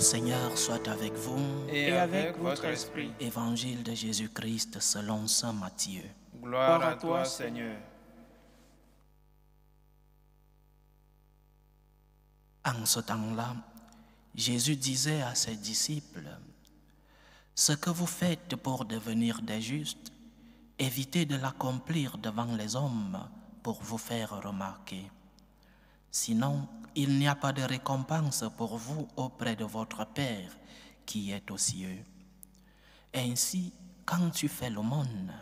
Seigneur soit avec vous. Et avec votre esprit. Évangile de Jésus-Christ selon saint Matthieu. Gloire à toi, Seigneur. En ce temps-là, Jésus disait à ses disciples, « Ce que vous faites pour devenir des justes, évitez de l'accomplir devant les hommes pour vous faire remarquer. Sinon, il n'y a pas de récompense pour vous auprès de votre Père qui est aux cieux. Ainsi, quand tu fais l'aumône,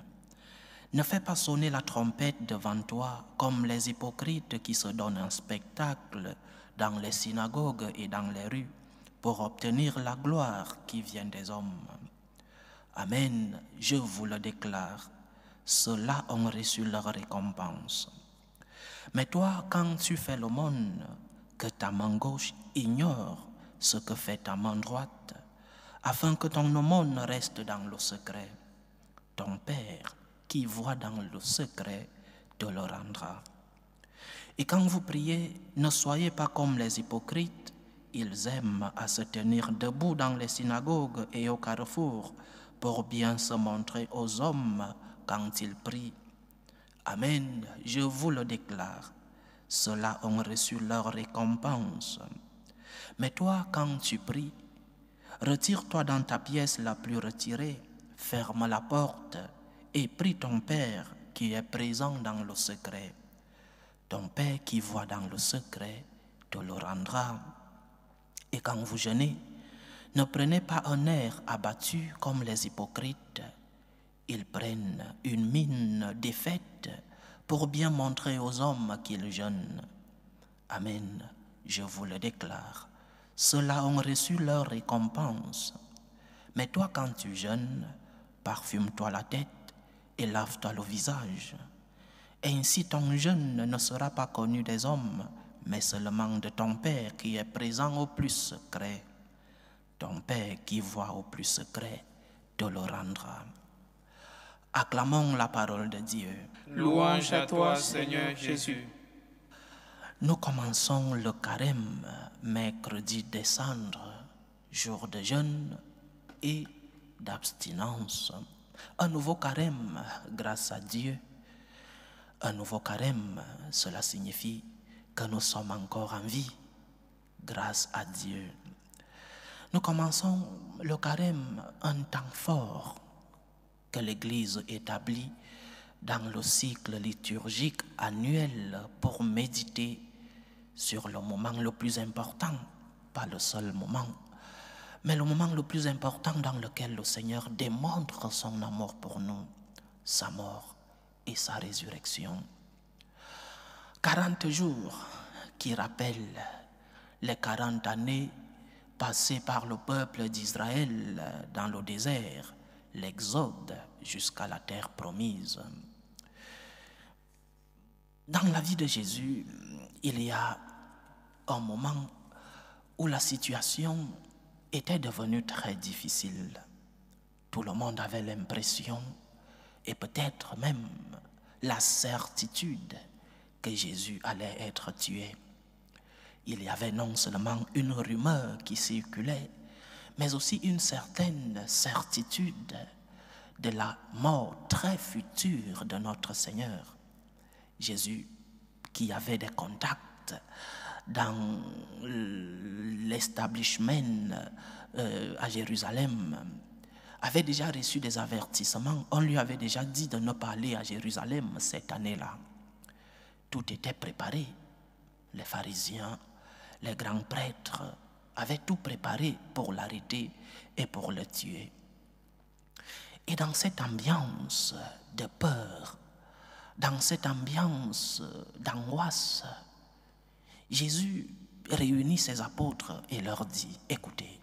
ne fais pas sonner la trompette devant toi comme les hypocrites qui se donnent un spectacle dans les synagogues et dans les rues pour obtenir la gloire qui vient des hommes. Amen, je vous le déclare, ceux-là ont reçu leur récompense. Mais toi, quand tu fais l'aumône, que ta main gauche ignore ce que fait ta main droite, afin que ton aumône reste dans le secret. Ton Père, qui voit dans le secret, te le rendra. Et quand vous priez, ne soyez pas comme les hypocrites. Ils aiment à se tenir debout dans les synagogues et au carrefour pour bien se montrer aux hommes quand ils prient. Amen, je vous le déclare, ceux-là ont reçu leur récompense. Mais toi, quand tu pries, retire-toi dans ta pièce la plus retirée, ferme la porte et prie ton Père qui est présent dans le secret. Ton Père qui voit dans le secret te le rendra. Et quand vous jeûnez, ne prenez pas un air abattu comme les hypocrites. Ils prennent une mine défaite pour bien montrer aux hommes qu'ils jeûnent. Amen, je vous le déclare, ceux-là ont reçu leur récompense. Mais toi, quand tu jeûnes, parfume-toi la tête et lave-toi le visage. Ainsi ton jeûne ne sera pas connu des hommes, mais seulement de ton Père qui est présent au plus secret. Ton Père qui voit au plus secret te le rendra. Acclamons la parole de Dieu. Louange à toi, Seigneur Jésus. Nous commençons le carême, mercredi des cendres, jour de jeûne et d'abstinence. Un nouveau carême, grâce à Dieu. Un nouveau carême, cela signifie que nous sommes encore en vie, grâce à Dieu. Nous commençons le carême, un temps fort que l'Église établit dans le cycle liturgique annuel pour méditer sur le moment le plus important, pas le seul moment, mais le moment le plus important dans lequel le Seigneur démontre son amour pour nous, sa mort et sa résurrection. 40 jours qui rappellent les 40 années passées par le peuple d'Israël dans le désert, l'exode jusqu'à la terre promise. Dans la vie de Jésus, il y a un moment où la situation était devenue très difficile. Tout le monde avait l'impression, et peut-être même la certitude, que Jésus allait être tué. Il y avait non seulement une rumeur qui circulait, mais aussi une certaine certitude de la mort très future de notre Seigneur. Jésus, qui avait des contacts dans l'establishment à Jérusalem, avait déjà reçu des avertissements. On lui avait déjà dit de ne pas aller à Jérusalem cette année-là. Tout était préparé. Les pharisiens, les grands prêtres avaient tout préparé pour l'arrêter et pour le tuer. Et dans cette ambiance de peur, dans cette ambiance d'angoisse, Jésus réunit ses apôtres et leur dit, écoutez,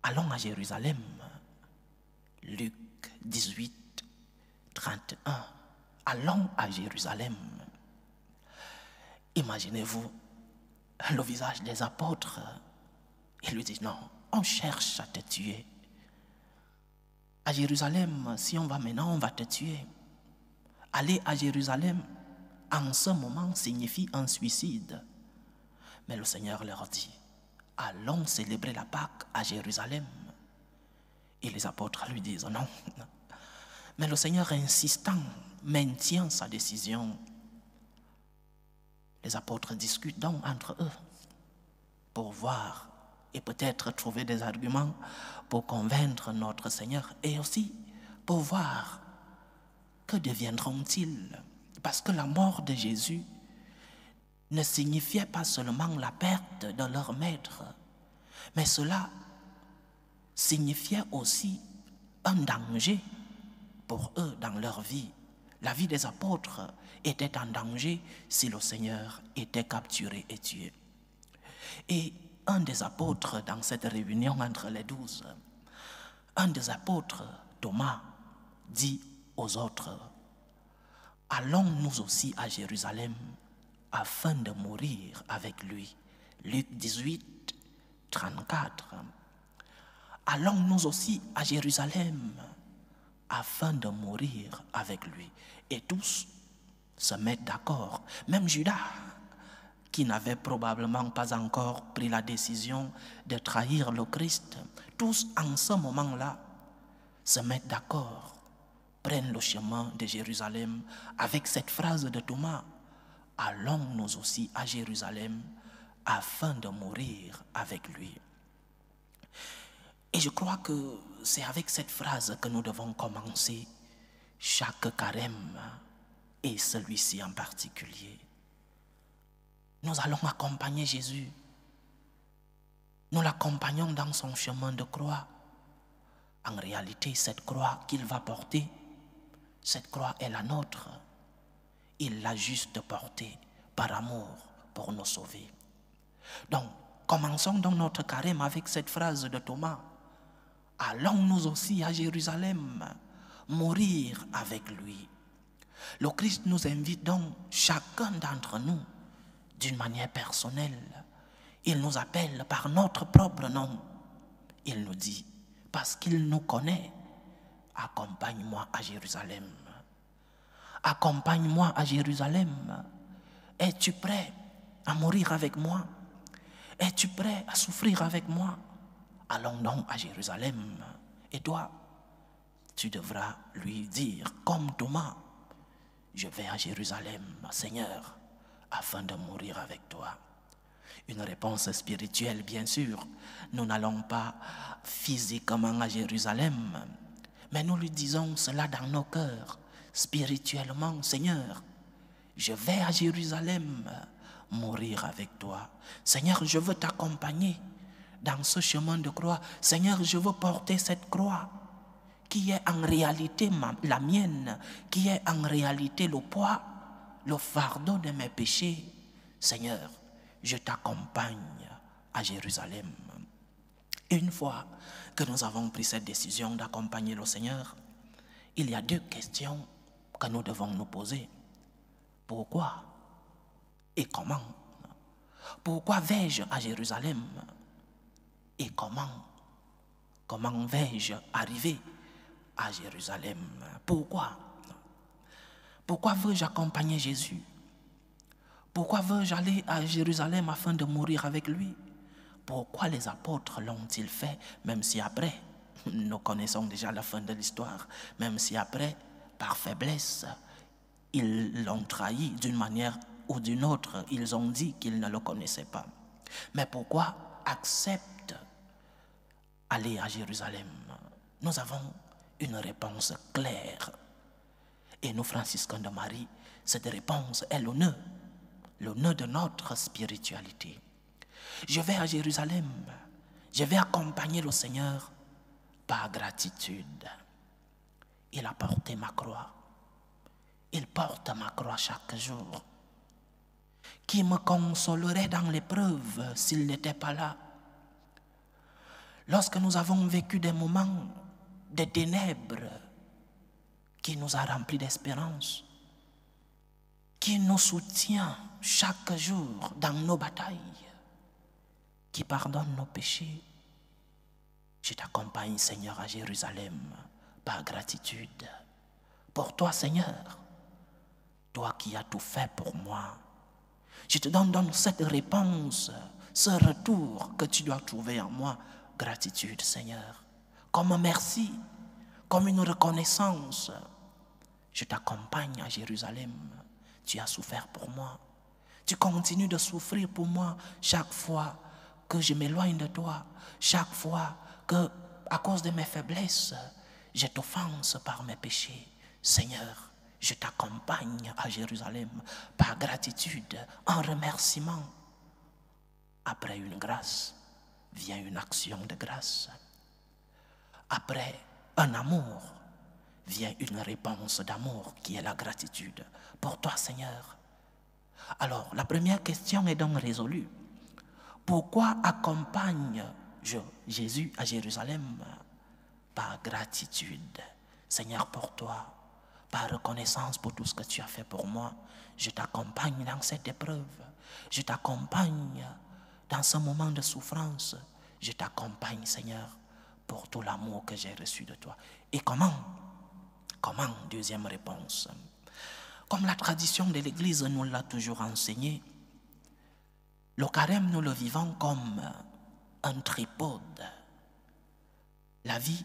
allons à Jérusalem. Luc 18, 31. Allons à Jérusalem. Imaginez-vous le visage des apôtres. Il lui dit, non, on cherche à te tuer. À Jérusalem, si on va maintenant, on va te tuer. Aller à Jérusalem, en ce moment, signifie un suicide. Mais le Seigneur leur dit, allons célébrer la Pâque à Jérusalem. Et les apôtres lui disent non. Mais le Seigneur insistant maintient sa décision. Les apôtres discutent donc entre eux pour voir et peut-être trouver des arguments pour convaincre notre Seigneur et aussi pour voir que deviendront-ils. Parce que la mort de Jésus ne signifiait pas seulement la perte de leur maître, mais cela signifiait aussi un danger pour eux dans leur vie. La vie des apôtres était en danger si le Seigneur était capturé et tué. Et un des apôtres dans cette réunion entre les 12, un des apôtres, Thomas, dit aux autres, allons nous aussi à Jérusalem afin de mourir avec lui. Luc 18, 34. Allons nous aussi à Jérusalem afin de mourir avec lui. Et tous se mettent d'accord. Même Judas, qui n'avait probablement pas encore pris la décision de trahir le Christ, tous en ce moment-là se mettent d'accord, prennent le chemin de Jérusalem avec cette phrase de Thomas, allons nous aussi à Jérusalem afin de mourir avec lui. Et je crois que c'est avec cette phrase que nous devons commencer chaque carême, et celui-ci en particulier. Nous allons accompagner Jésus. Nous l'accompagnons dans son chemin de croix. En réalité, cette croix qu'il va porter, cette croix est la nôtre. Il l'a juste portée par amour pour nous sauver. Donc, commençons donc notre carême avec cette phrase de Thomas. Allons nous aussi à Jérusalem, mourir avec lui. Le Christ nous invite donc, chacun d'entre nous, d'une manière personnelle. Il nous appelle par notre propre nom. Il nous dit, parce qu'il nous connaît, accompagne-moi à Jérusalem. Accompagne-moi à Jérusalem. Es-tu prêt à mourir avec moi? Es-tu prêt à souffrir avec moi? Allons donc à Jérusalem. Et toi, tu devras lui dire, comme Thomas, je vais à Jérusalem, Seigneur, afin de mourir avec toi. Une réponse spirituelle, bien sûr. Nous n'allons pas physiquement à Jérusalem, mais nous lui disons cela dans nos cœurs, spirituellement, Seigneur, je vais à Jérusalem mourir avec toi. Seigneur, je veux t'accompagner dans ce chemin de croix. Seigneur, je veux porter cette croix qui est en réalité la mienne, qui est en réalité le poids, le fardeau de mes péchés. Seigneur, je t'accompagne à Jérusalem. Une fois que nous avons pris cette décision d'accompagner le Seigneur, il y a deux questions que nous devons nous poser. Pourquoi et comment? Pourquoi vais-je à Jérusalem? Et comment? Comment vais-je arriver à Jérusalem? Pourquoi? Pourquoi veux-je accompagner Jésus? Pourquoi veux-je aller à Jérusalem afin de mourir avec lui? Pourquoi les apôtres l'ont-ils fait, même si après, nous connaissons déjà la fin de l'histoire, même si après, par faiblesse, ils l'ont trahi d'une manière ou d'une autre, ils ont dit qu'ils ne le connaissaient pas. Mais pourquoi acceptent aller à Jérusalem? Nous avons une réponse claire. Et nous, franciscains de Marie, cette réponse est le nœud de notre spiritualité. Je vais à Jérusalem, je vais accompagner le Seigneur par gratitude. Il a porté ma croix. Il porte ma croix chaque jour. Qui me consolerait dans l'épreuve s'il n'était pas là? Lorsque nous avons vécu des moments de ténèbres, qui nous a remplis d'espérance, qui nous soutient chaque jour dans nos batailles, qui pardonne nos péchés. Je t'accompagne, Seigneur, à Jérusalem par gratitude. Pour toi, Seigneur, toi qui as tout fait pour moi, je te donne donc cette réponse ce retour que tu dois trouver en moi, gratitude, Seigneur. Comme un merci, comme une reconnaissance. Je t'accompagne à Jérusalem. Tu as souffert pour moi. Tu continues de souffrir pour moi chaque fois que je m'éloigne de toi. Chaque fois que, à cause de mes faiblesses, je t'offense par mes péchés. Seigneur, je t'accompagne à Jérusalem par gratitude, en remerciement. Après une grâce, vient une action de grâce. Après un amour, vient une réponse d'amour qui est la gratitude pour toi, Seigneur. Alors, la première question est donc résolue. Pourquoi accompagne Jésus à Jérusalem? Par gratitude, Seigneur, pour toi, par reconnaissance pour tout ce que tu as fait pour moi. Je t'accompagne dans cette épreuve. Je t'accompagne dans ce moment de souffrance. Je t'accompagne, Seigneur, pour tout l'amour que j'ai reçu de toi. Et comment? Deuxième réponse. Comme la tradition de l'Église nous l'a toujours enseigné, le carême, nous le vivons comme un tripode. La vie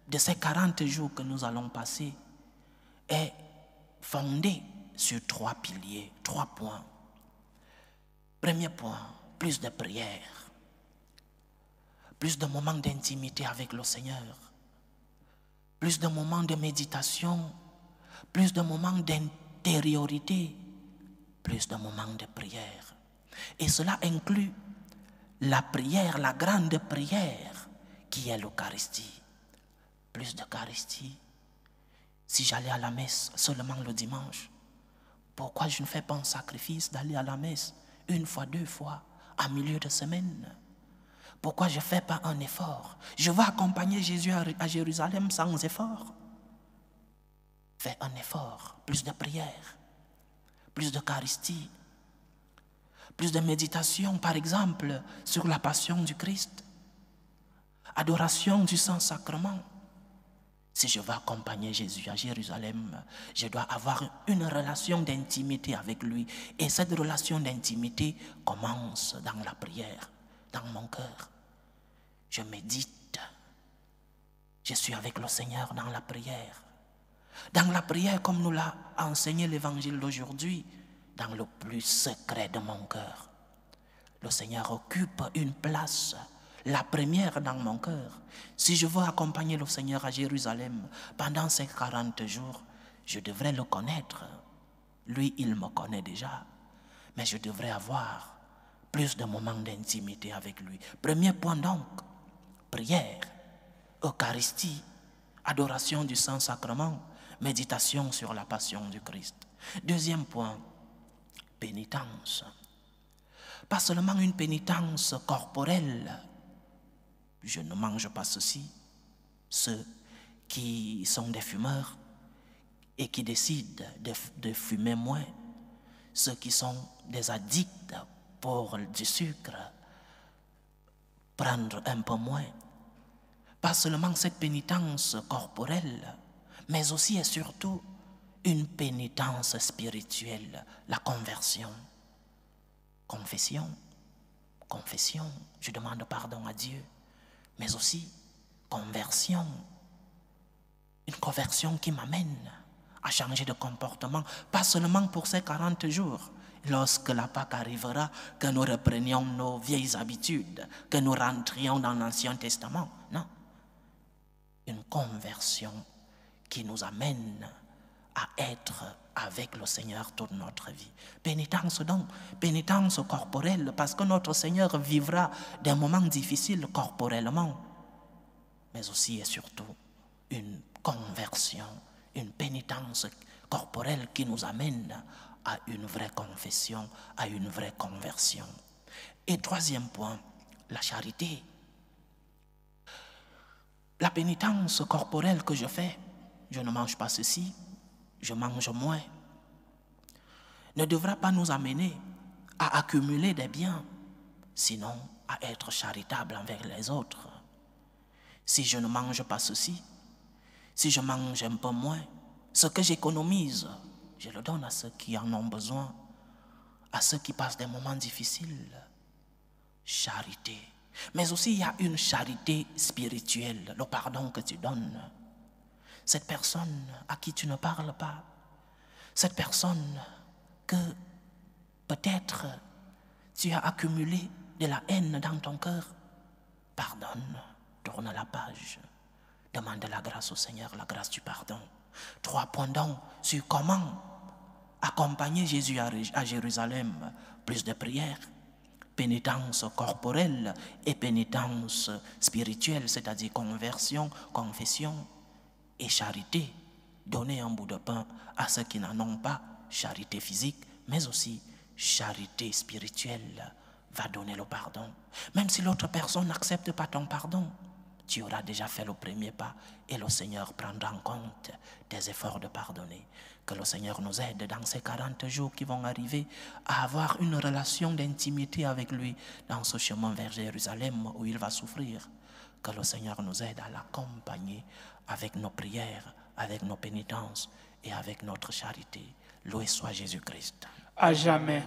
de ces 40 jours que nous allons passer est fondée sur 3 piliers, 3 points. Premier point, plus de prière, plus de moments d'intimité avec le Seigneur, plus de moments de méditation, plus de moments d'intériorité, plus de moments de prière. Et cela inclut la prière, la grande prière qui est l'Eucharistie. Plus d'Eucharistie. Si j'allais à la messe seulement le dimanche, pourquoi je ne fais pas un sacrifice d'aller à la messe 1 fois, 2 fois, en milieu de semaine? Pourquoi je ne fais pas un effort? Je veux accompagner Jésus à Jérusalem sans effort. Fais un effort, plus de prière, plus d'Eucharistie, plus de méditation, par exemple, sur la passion du Christ, adoration du Saint-Sacrement. Si je veux accompagner Jésus à Jérusalem, je dois avoir une relation d'intimité avec lui. Et cette relation d'intimité commence dans la prière, dans mon cœur. Je médite. Je suis avec le Seigneur dans la prière. Dans la prière, comme nous l'a enseigné l'évangile d'aujourd'hui, dans le plus secret de mon cœur. Le Seigneur occupe une place, la première dans mon cœur. Si je veux accompagner le Seigneur à Jérusalem pendant ces 40 jours, je devrais le connaître. Lui, il me connaît déjà. Mais je devrais avoir plus de moments d'intimité avec lui. Premier point donc, prière, Eucharistie, adoration du Saint-Sacrement, méditation sur la passion du Christ. Deuxième point, pénitence. Pas seulement une pénitence corporelle. Je ne mange pas ceci. Ceux qui sont des fumeurs et qui décident de fumer moins. Ceux qui sont des addicts pour du sucre, prendre un peu moins. Pas seulement cette pénitence corporelle, mais aussi et surtout une pénitence spirituelle, la conversion. Confession, je demande pardon à Dieu, mais aussi conversion. Une conversion qui m'amène à changer de comportement, pas seulement pour ces 40 jours, lorsque la Pâque arrivera, que nous reprenions nos vieilles habitudes, que nous rentrions dans l'Ancien Testament. Non. Une conversion qui nous amène à être avec le Seigneur toute notre vie. Pénitence donc, pénitence corporelle, parce que notre Seigneur vivra des moments difficiles corporellement, mais aussi et surtout une conversion, une pénitence corporelle qui nous amène à une vraie confession, à une vraie conversion. Et troisième point, la charité. La pénitence corporelle que je fais, je ne mange pas ceci, je mange moins, ne devra pas nous amener à accumuler des biens, sinon à être charitable envers les autres. Si je ne mange pas ceci, si je mange un peu moins, ce que j'économise, je le donne à ceux qui en ont besoin, à ceux qui passent des moments difficiles. charité. Mais aussi, il y a une charité spirituelle, le pardon que tu donnes. Cette personne à qui tu ne parles pas, cette personne que peut-être tu as accumulé de la haine dans ton cœur, pardonne, tourne la page, demande la grâce au Seigneur, la grâce du pardon. 3 points donc sur comment accompagner Jésus à Jérusalem, plus de prières, pénitence corporelle et pénitence spirituelle, c'est-à-dire conversion, confession et charité. Donner un bout de pain à ceux qui n'en ont pas, charité physique, mais aussi charité spirituelle va donner le pardon. Même si l'autre personne n'accepte pas ton pardon, tu auras déjà fait le premier pas et le Seigneur prendra en compte tes efforts de pardonner. Que le Seigneur nous aide dans ces 40 jours qui vont arriver à avoir une relation d'intimité avec lui dans ce chemin vers Jérusalem où il va souffrir. Que le Seigneur nous aide à l'accompagner avec nos prières, avec nos pénitences et avec notre charité. Loué soit Jésus-Christ. À jamais.